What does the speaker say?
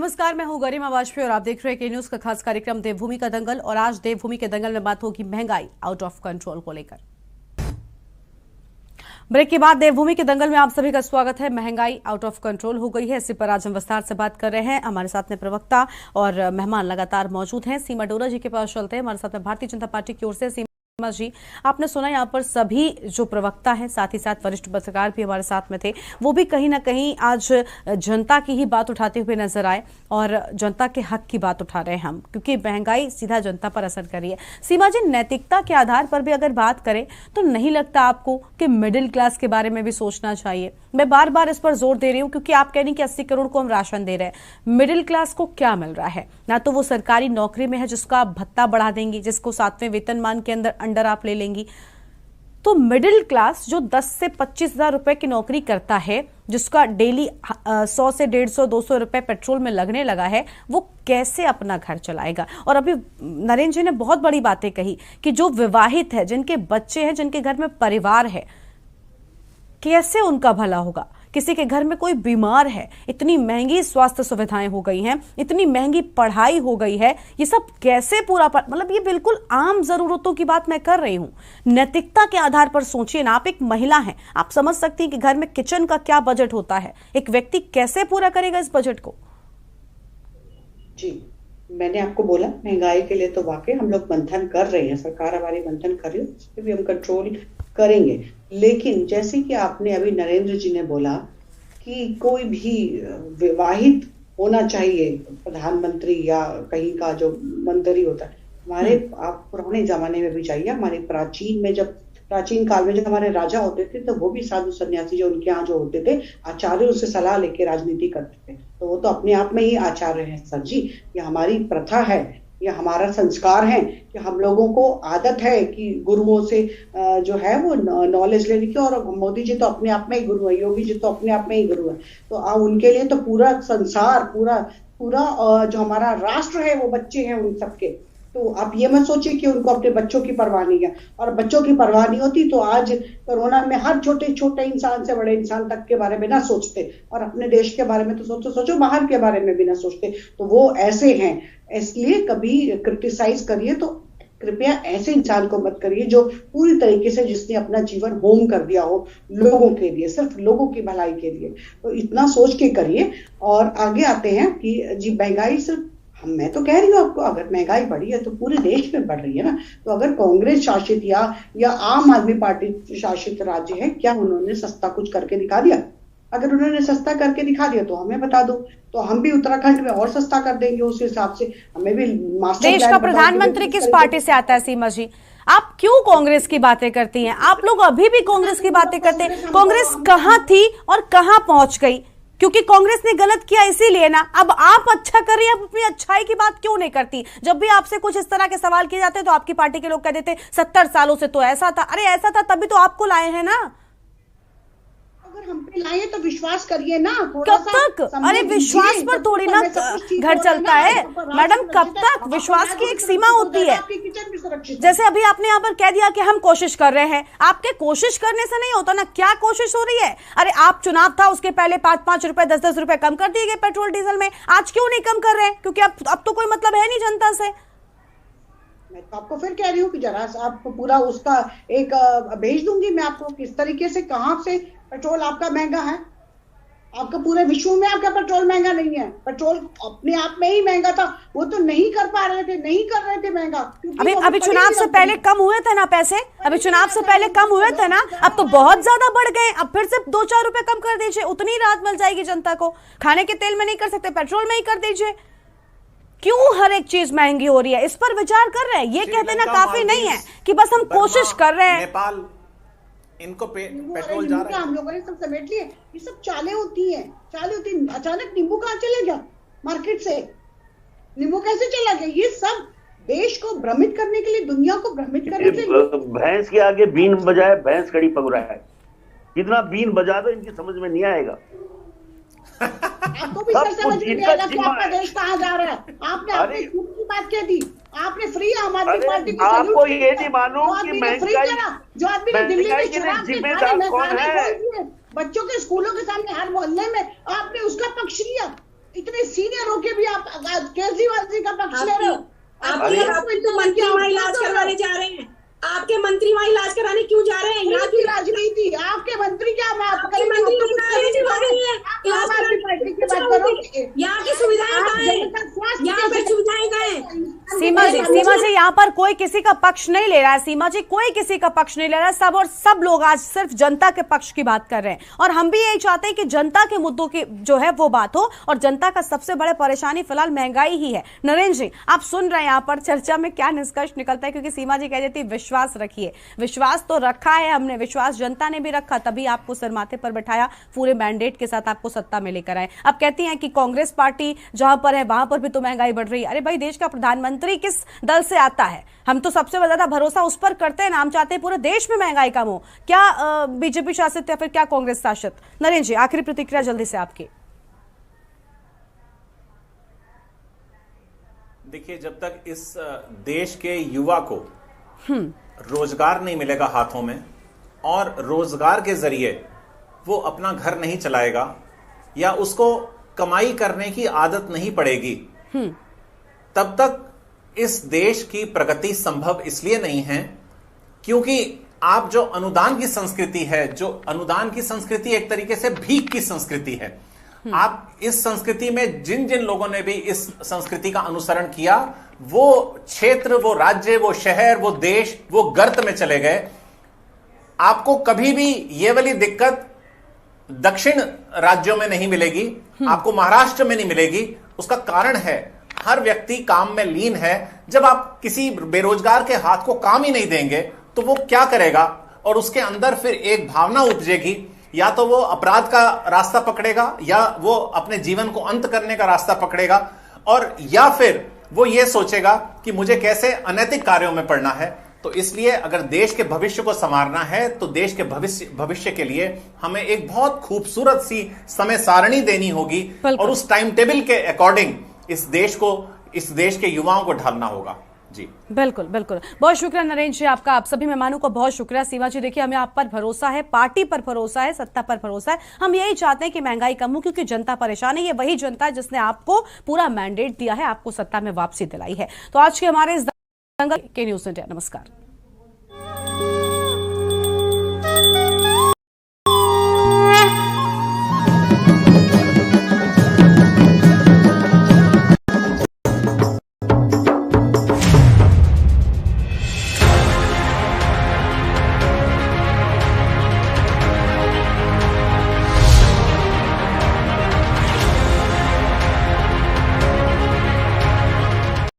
नमस्कार, मैं हूं गरिमा वाजपेयी और आप देख रहे हैं के न्यूज का खास कार्यक्रम देवभूमि का दंगल। और आज देवभूमि के दंगल में बात होगी महंगाई आउट ऑफ कंट्रोल को लेकर। ब्रेक के बाद देवभूमि के दंगल में आप सभी का स्वागत है। महंगाई आउट ऑफ कंट्रोल हो गई है, इसी पर आज हम विस्तार से बात कर रहे हैं। हमारे साथ में प्रवक्ता और मेहमान लगातार मौजूद हैं। सीमा डोरा जी के पास चलते हैं। हमारे साथ में भारतीय जनता पार्टी की ओर से सीमा जी, आपने सुना यहाँ पर सभी जो प्रवक्ता हैं, साथ ही साथ वरिष्ठ पत्रकार भी हमारे साथ में थे, वो भी कहीं ना कहीं आज जनता की ही बात उठाते हुए नजर आए और जनता के हक की बात उठा रहे हैं हम, क्योंकि महंगाई सीधा जनता पर असर कर रही है। सीमा जी, नैतिकता के आधार पर भी अगर बात करें तो नहीं लगता आपको कि मिडिल क्लास के बारे में भी सोचना चाहिए? मैं बार बार इस पर जोर दे रही हूँ क्योंकि आप कह रही कि 80 करोड़ को हम राशन दे रहे हैं। मिडिल क्लास को क्या मिल रहा है? ना तो वो सरकारी नौकरी में है जिसका आप भत्ता बढ़ा देंगी, जिसको 7वें वेतनमान के अंडर आप ले लेंगी। तो मिडिल क्लास जो 10 से 25 हजार रुपए की नौकरी करता है, जिसका डेली 100 से 150 200 रुपए पेट्रोल में लगने लगा है, वो कैसे अपना घर चलाएगा? और अभी नरेंद्र जी ने बहुत बड़ी बातें कही कि जो विवाहित है, जिनके बच्चे हैं, जिनके घर में परिवार है, कैसे उनका भला होगा? किसी के घर में कोई बीमार है, इतनी महंगी स्वास्थ्य सुविधाएं हो गई हैं, इतनी महंगी पढ़ाई हो गई है, ये सब कैसे पूरा मतलब ये बिल्कुल आम जरूरतों की बात मैं कर रही हूं। नैतिकता के आधार पर सोचिए ना, आप एक महिला हैं, आप समझ सकती हैं कि घर में किचन का क्या बजट होता है। एक व्यक्ति कैसे पूरा करेगा इस बजट को? जी, मैंने आपको बोला महंगाई के लिए तो वाकई हम लोग मंथन कर रहे हैं, सरकार हमारी मंथन कर रही है, उस पर भी हम कंट्रोल करेंगे। लेकिन जैसे कि आपने अभी नरेंद्र जी ने बोला कि कोई भी विवाहित होना चाहिए प्रधानमंत्री या कहीं का जो मंत्री होता है, हमारे आप पुराने जमाने में भी चाहिए। हमारे प्राचीन काल में जब हमारे राजा होते थे तो वो भी साधु सन्यासी जो उनके यहाँ जो होते थे, आचार्यों से सलाह लेके राजनीति करते थे, तो वो तो अपने आप में ही आचार्य हैं सर जी। ये हमारी प्रथा है, ये हमारा संस्कार है कि हम लोगों को आदत है कि गुरुओं से जो है वो नॉलेज लेने की। और मोदी जी तो अपने आप में ही गुरु है, योगी जी तो अपने आप में ही गुरु है, तो उनके लिए तो पूरा संसार, पूरा जो हमारा राष्ट्र है वो बच्चे हैं उन सबके। तो आप ये मत सोचिए कि उनको अपने बच्चों की परवाह नहीं है, और बच्चों की परवाह नहीं होती तो आज कोरोना में हर छोटे इंसान से बड़े इंसान तक के बारे में ना सोचते, और अपने देश के बारे में तो सोचो बाहर के बारे में भी ना सोचते। तो वो ऐसे हैं, इसलिए कभी क्रिटिसाइज करिए तो कृपया ऐसे इंसान को मत करिए जो पूरी तरीके से, जिसने अपना जीवन होम कर दिया हो लोगों के लिए, सिर्फ लोगों की भलाई के लिए। तो इतना सोच के करिए। और आगे आते हैं कि जी महंगाई सिर्फ मैं तो कह रही हूँ आपको, अगर महंगाई बढ़ी है तो पूरे देश में बढ़ रही है ना। तो अगर कांग्रेस शासित या आम आदमी पार्टी शासित राज्य है, क्या उन्होंने सस्ता कुछ करके दिखा दिया? अगर उन्होंने सस्ता करके दिखा दिया तो हमें बता दो, तो हम भी उत्तराखंड में और सस्ता कर देंगे। उस हिसाब से हमें भी मास्टर देश का प्रधानमंत्री किस पार्टी से आता है? सीमा जी, आप क्यों कांग्रेस की बातें करती हैं? आप लोग अभी भी कांग्रेस की बातें करते हैं। कांग्रेस कहां थी और कहां पहुंच गई? क्योंकि कांग्रेस ने गलत किया इसीलिए ना। अब आप अच्छा कर रही हैं, अपनी अच्छाई की बात क्यों नहीं करती? जब भी आपसे कुछ इस तरह के सवाल किए जाते हैं तो आपकी पार्टी के लोग कह देते 70 सालों से तो ऐसा था। अरे ऐसा था तभी तो आपको लाए हैं ना। अगर हम पे लाए तो विश्वास करिए ना। कब तक? अरे विश्वास पर थोड़ी ना घर चलता है मैडम। कब तक? विश्वास की एक सीमा होती है। जैसे अभी आपने यहाँ पर कह दिया कि हम कोशिश कर रहे हैं, आपके कोशिश करने से नहीं होता ना। क्या कोशिश हो रही है? अरे आप चुनाव था उसके पहले 5-5 रुपए 10-10 रुपए कम कर दिए गए पेट्रोल डीजल में, आज क्यों नहीं कम कर रहे हैं? क्योंकि अब तो कोई मतलब है नहीं जनता से। मैं तो आपको फिर कह रही हूँ कि जरा आपको पूरा उसका एक भेज दूंगी मैं आपको, किस तरीके से कहां से पेट्रोल आपका महंगा है। आपका पूरे विश्व में आपका पेट्रोल महंगा नहीं है, पेट्रोल अपने आप में ही महंगा था, वो तो नहीं कर रहे थे महंगा। अभी चुनाव से पहले कम हुए थे ना पैसे, अभी चुनाव से पहले कम हुए थे ना, अब तो बहुत ज्यादा बढ़ गए। अब फिर से 2-4 रुपए कम कर दीजिए, उतनी राहत मिल जाएगी जनता को। खाने के तेल में नहीं कर सकते, पेट्रोल में ही कर दीजिए। क्यों हर एक चीज महंगी हो रही है? इस पर विचार कर रहे हैं। ये कहते ना काफी नहीं है कि बस हम कोशिश कर रहे हैं। नेपाल इनको पेट्रोल जा रहा है, हम लोगों ने सब समेट लिए। ये सब चालें होती हैं। अचानक नींबू कहाँ चले गया मार्केट से? नींबू कैसे चला गया? ये सब देश को भ्रमित करने के लिए, दुनिया को भ्रमित करने के लिए। भैंस के आगे बीन बजाए भैंस खड़ी पगुरा है। कितना बीन बजा दो इनकी समझ में नहीं आएगा। आपको भी समझ में आएगा कि आपका देश कहाँ जा रहा है। आपने अपनी छूट की बात कह दी, आपने फ्री आम आदमी पार्टी को आपको ये नहीं मालूम कि महंगाई, जो आदमी ने दिल्ली में शराब के खाने में बच्चों के स्कूलों के सामने हर मोहल्ले में आपने उसका पक्ष लिया। इतने सीनियर होके भी आप केजरीवाल जी का पक्ष ले रहे हो। आपके मंत्री वहाँ इलाज करवाने जा रहे हैं, आपके मंत्री वहाँ इलाज कराने क्यों जा रहे हैं? यहाँ की राजनीति, आपके मंत्री क्या बात मंत्री यहाँ की सुविधाएं कहाँ हैं? यहाँ पे सुविधाएं कहाँ हैं? सीमा जी यहाँ पर कोई किसी का पक्ष नहीं ले रहा है। सीमा जी, कोई किसी का पक्ष नहीं ले रहा है। सब लोग आज सिर्फ जनता के पक्ष की बात कर रहे हैं और हम भी यही चाहते हैं कि जनता के मुद्दों की जो है वो बात हो। और जनता का सबसे बड़ा परेशानी फिलहाल महंगाई ही है। नरेंद्र जी, आप सुन रहे हैं यहाँ पर चर्चा में क्या निष्कर्ष निकलता है? क्योंकि सीमा जी कह देती विश्वास रखिए, विश्वास तो रखा है हमने, विश्वास जनता ने भी रखा, तभी आपको सर माथे पर बैठाया, पूरे मैंडेट के साथ आपको सत्ता में लेकर आए। अब कहती हैं कि कांग्रेस पार्टी जहां पर है वहां पर भी तो महंगाई बढ़ रही है। अरे भाई, देश का प्रधानमंत्री किस दल से आता है? हम तो सबसे ज्यादा भरोसा उस पर करते हैं ना। हम चाहते हैं पूरे देश में महंगाई कम हो। क्या बीजेपी शासित या फिर क्या कांग्रेस शासित? नरेंद्र जी, आखिरी प्रतिक्रिया जल्दी से आपकी। देखिए, जब तक इस देश के युवा को रोजगार नहीं मिलेगा हाथों में और रोजगार के जरिए वो अपना घर नहीं चलाएगा या उसको कमाई करने की आदत नहीं पड़ेगी, तब तक इस देश की प्रगति संभव इसलिए नहीं है क्योंकि आप जो अनुदान की संस्कृति है, जो अनुदान की संस्कृति एक तरीके से भीख की संस्कृति है। आप इस संस्कृति में जिन जिन लोगों ने भी इस संस्कृति का अनुसरण किया, वो क्षेत्र, वो राज्य, वो शहर, वो देश, वो गर्त में चले गए। आपको कभी भी ये वाली दिक्कत दक्षिण राज्यों में नहीं मिलेगी, आपको महाराष्ट्र में नहीं मिलेगी। उसका कारण है हर व्यक्ति काम में लीन है। जब आप किसी बेरोजगार के हाथ को काम ही नहीं देंगे तो वो क्या करेगा? और उसके अंदर फिर एक भावना उपजेगी, या तो वो अपराध का रास्ता पकड़ेगा या वो अपने जीवन को अंत करने का रास्ता पकड़ेगा, और या फिर वो ये सोचेगा कि मुझे कैसे अनैतिक कार्यों में पड़ना है। तो इसलिए अगर देश के भविष्य को संवारना है तो देश के भविष्य के लिए हमें एक बहुत खूबसूरत सी समय सारणी देनी होगी और उस टाइम टेबल के अकॉर्डिंग इस देश के युवाओं को ढालना होगा। जी बिल्कुल बिल्कुल, बहुत शुक्रिया नरेंद्र जी आपका। आप सभी मेहमानों को बहुत शुक्रिया। सीमा जी, देखिए, हमें आप पर भरोसा है, पार्टी पर भरोसा है, सत्ता पर भरोसा है। हम यही चाहते हैं कि महंगाई कम हो, क्योंकि जनता परेशान है। ये वही जनता है जिसने आपको पूरा मैंडेट दिया है, आपको सत्ता में वापसी दिलाई है। तो आज के हमारे इस दंगल के न्यूज़ इंडिया, नमस्कार।